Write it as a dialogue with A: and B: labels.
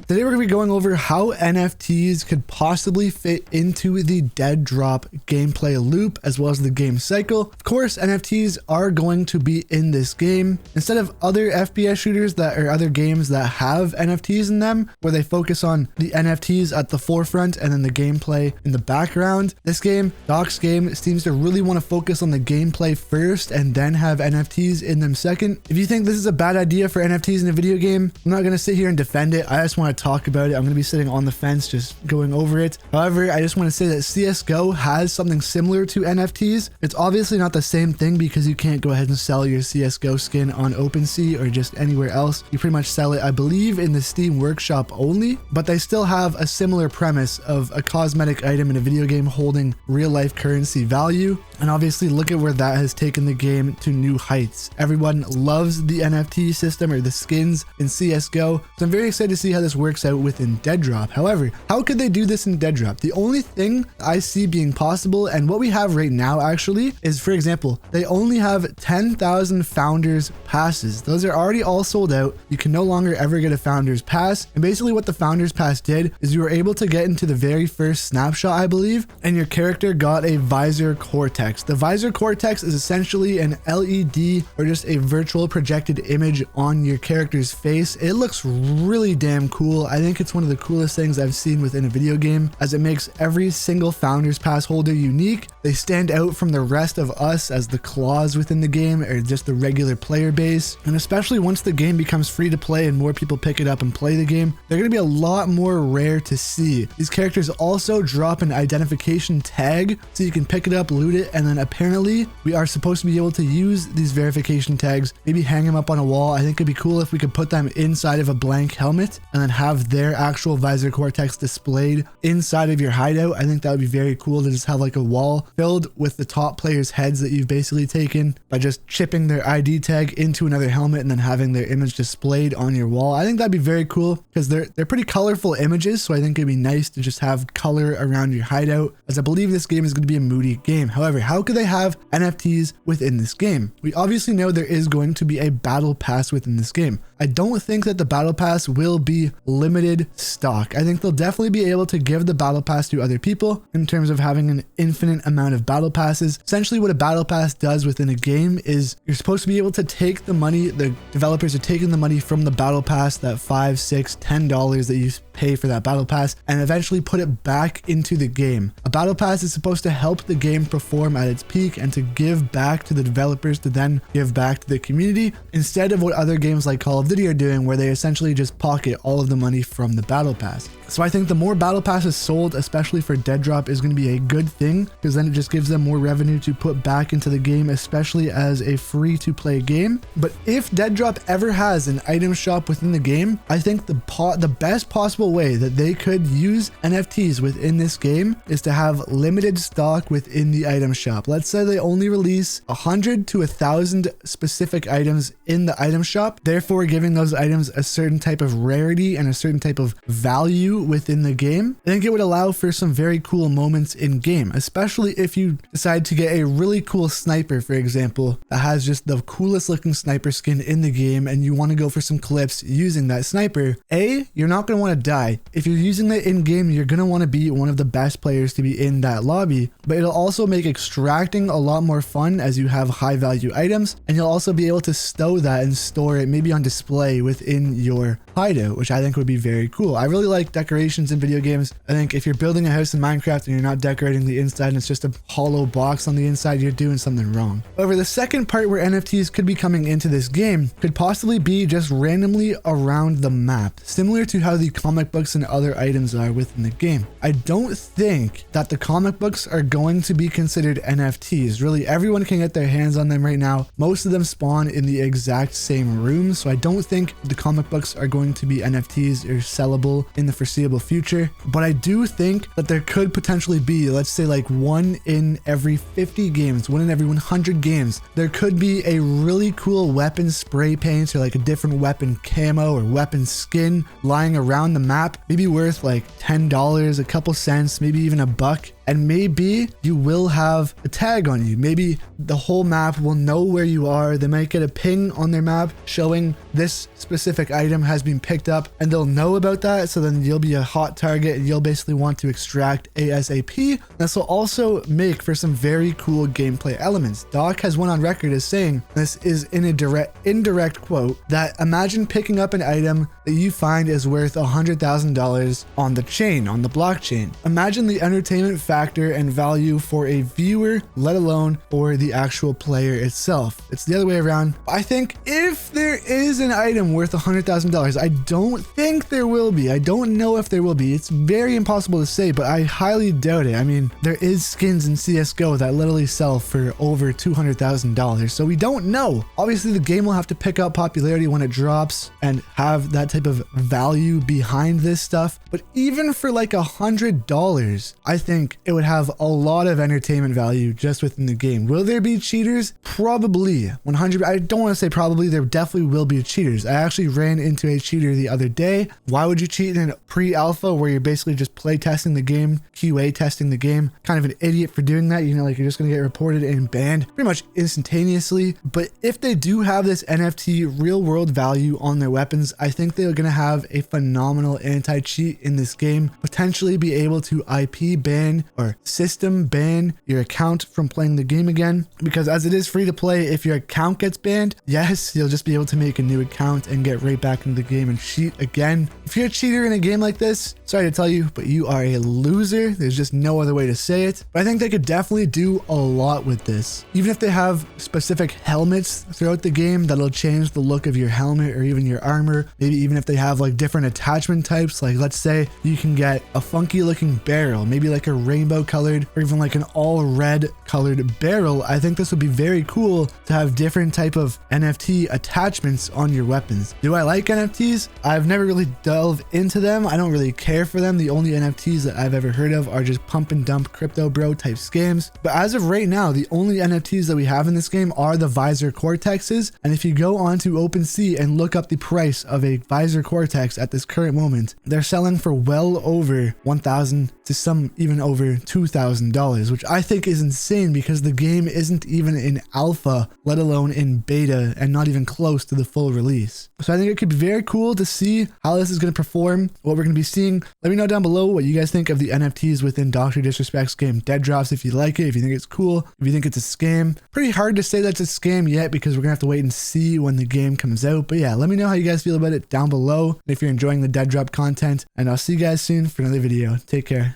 A: Today we're going to be going over how NFTs could possibly fit into the Deadrop gameplay loop as well as the game cycle. Of course, NFTs are going to be in this game. Instead of other FPS shooters that or other games that have NFTs in them, where they focus on the NFTs at the forefront and then the gameplay in the background, this game, Doc's game, seems to really want to focus on the gameplay first and then have NFTs in them second. If you think this is a bad idea for NFTs in a video game, I'm not going to sit here and defend it. I just want to talk about it. I'm going to be sitting on the fence just going over it. However, I just want to say that CSGO has something similar to NFTs. It's obviously not the same thing because you can't go ahead and sell your CSGO skin on OpenSea or just anywhere else. You pretty much sell it, I believe, in the Steam Workshop only, but they still have a similar premise of a cosmetic item in a video game holding real life currency value. And obviously look at where that has taken the game to new heights. Everyone loves the NFT system or the skins in CSGO. So I'm very excited to see how this works out within Deadrop. However, how could they do this in Deadrop? The only thing I see being possible, and what we have right now actually, is, for example, they only have 10,000 founders passes. Those are already all sold out. You can no longer ever get a founders pass. And basically what the founders pass did is you were able to get into the very first snapshot, I believe, and your character got a visor cortex. The visor cortex is essentially an LED or just a virtual projected image on your character's face. It looks really damn cool. I think it's one of the coolest things I've seen within a video game, as it makes every single founders pass holder unique. They stand out from the rest of us as the claws within the game or just the regular player base. And especially once the game becomes free to play and more people pick it up and play the game, they're going to be a lot more rare to see. These characters also drop an identification tag so you can pick it up, loot it, and then apparently we are supposed to be able to use these verification tags, maybe hang them up on a wall. I think it'd be cool if we could put them inside of a blank helmet and then have their actual visor cortex displayed inside of your hideout. I think that would be very cool to just have like a wall filled with the top players' heads that you've basically taken by just chipping their ID tag into another helmet and then having their image displayed on your wall. I think that'd be very cool because they're pretty colorful images, so I think it'd be nice to just have color around your hideout, as I believe this game is going to be a moody game. However, how could they have NFTs within this game? We obviously know there is going to be a battle pass within this game. I don't think that the battle pass will be limited stock. I think they'll definitely be able to give the battle pass to other people in terms of having an infinite amount of battle passes. Essentially what a battle pass does within a game is you're supposed to be able to take the money, the developers are taking the money from the battle pass, that $5, $6, $10 that you pay for that battle pass, and eventually put it back into the game. A battle pass is supposed to help the game perform at its peak and to give back to the developers to then give back to the community, instead of what other games like Call of Duty are doing, where they essentially just pocket all of the money from the battle pass. So I think the more battle passes sold, especially for Deadrop, is going to be a good thing, because then it just gives them more revenue to put back into the game, especially as a free to play game. But if Deadrop ever has an item shop within the game, I think the best possible way that they could use NFTs within this game is to have limited stock within the item shop. Let's say they only release 100 to 1,000 specific items in the item shop, therefore giving those items a certain type of rarity and a certain type of value within the game. I think it would allow for some very cool moments in game, especially if you decide to get a really cool sniper, for example, that has just the coolest looking sniper skin in the game, and you want to go for some clips using that sniper. You're not going to want to die. If you're using it in game, you're going to want to be one of the best players to be in that lobby, but it'll also make extracting a lot more fun as you have high value items, and you'll also be able to stow that and store it maybe on display within your hideout, which I think would be very cool. I really like decorations in video games. I think if you're building a house in Minecraft and you're not decorating the inside and it's just a hollow box on the inside, you're doing something wrong. However, the second part where NFTs could be coming into this game could possibly be just randomly around the map, similar to how the comic books and other items are within the game. I don't think that the comic books are going to be considered NFTs. Really, everyone can get their hands on them right now. Most of them spawn in the exact same room, so I don't think the comic books are going to be NFTs or sellable in the foreseeable future. But I do think that there could potentially be, let's say, like 1 in every 50 games, 1 in every 100 games, there could be a really cool weapon spray paint or like a different weapon camo or weapon skin lying around the map, maybe worth like $10, a couple cents, maybe even $1. And maybe you will have a tag on you. Maybe the whole map will know where you are. They might get a ping on their map showing this this specific item has been picked up, and they'll know about that. So then you'll be a hot target and you'll basically want to extract ASAP. This will also make for some very cool gameplay elements. Doc has went on record as saying, this is in a indirect quote, that imagine picking up an item that you find is worth $100,000 on the chain, on the blockchain. Imagine the entertainment factor and value for a viewer, let alone for the actual player itself. It's the other way around. I think if there is an item worth $100,000, I don't think there will be. I don't know if there will be. It's very impossible to say, but I highly doubt it. I mean, there is skins in CSGO that literally sell for over $200,000, so we don't know. Obviously, the game will have to pick up popularity when it drops and have that type of value behind this stuff. But even for like $100, I think it would have a lot of entertainment value just within the game. Will there be cheaters? Probably. 100. I don't want to say probably. There definitely will be cheaters. I actually ran into a cheater the other day. Why would you cheat in pre-alpha where you're basically just play testing the game, QA testing the game? Kind of an idiot for doing that. You know, like you're just going to get reported and banned pretty much instantaneously. But if they do have this NFT real world value on their weapons, I think they're going to have a phenomenal anti-cheat in this game. Potentially be able to IP ban or system ban your account from playing the game again. Because as it is free to play, if your account gets banned, yes, you'll just be able to make a new account and get right back into the game and cheat again. If you're a cheater in a game like this, sorry to tell you, but you are a loser. There's just no other way to say it. But I think they could definitely do a lot with this. Even if they have specific helmets throughout the game that'll change the look of your helmet or even your armor. Maybe even if they have like different attachment types, like let's say you can get a funky looking barrel, maybe like a rainbow colored or even like an all red colored barrel. I think this would be very cool to have different type of NFT attachments on your weapons. Do I like NFTs? I've never really delved into them. I don't really care for them. The only NFTs that I've ever heard of are just pump and dump crypto bro type scams. But as of right now, the only NFTs that we have in this game are the Visor Cortexes. And if you go onto OpenSea and look up the price of a Visor Cortex at this current moment, they're selling for well over $1,000 to some even over $2,000, which I think is insane because the game isn't even in alpha, let alone in beta, and not even close to the full release. So I think it could be very cool to see how this is going to perform, what we're going to be seeing. Let me know down below what you guys think of the NFTs within DrDisrespect's game Deadrop, if you like it, if you think it's cool, if you think it's a scam. Pretty hard to say that's a scam yet because we're going to have to wait and see when the game comes out. But yeah, let me know how you guys feel about it down below, and if you're enjoying the Deadrop content, and I'll see you guys soon for another video. Take care.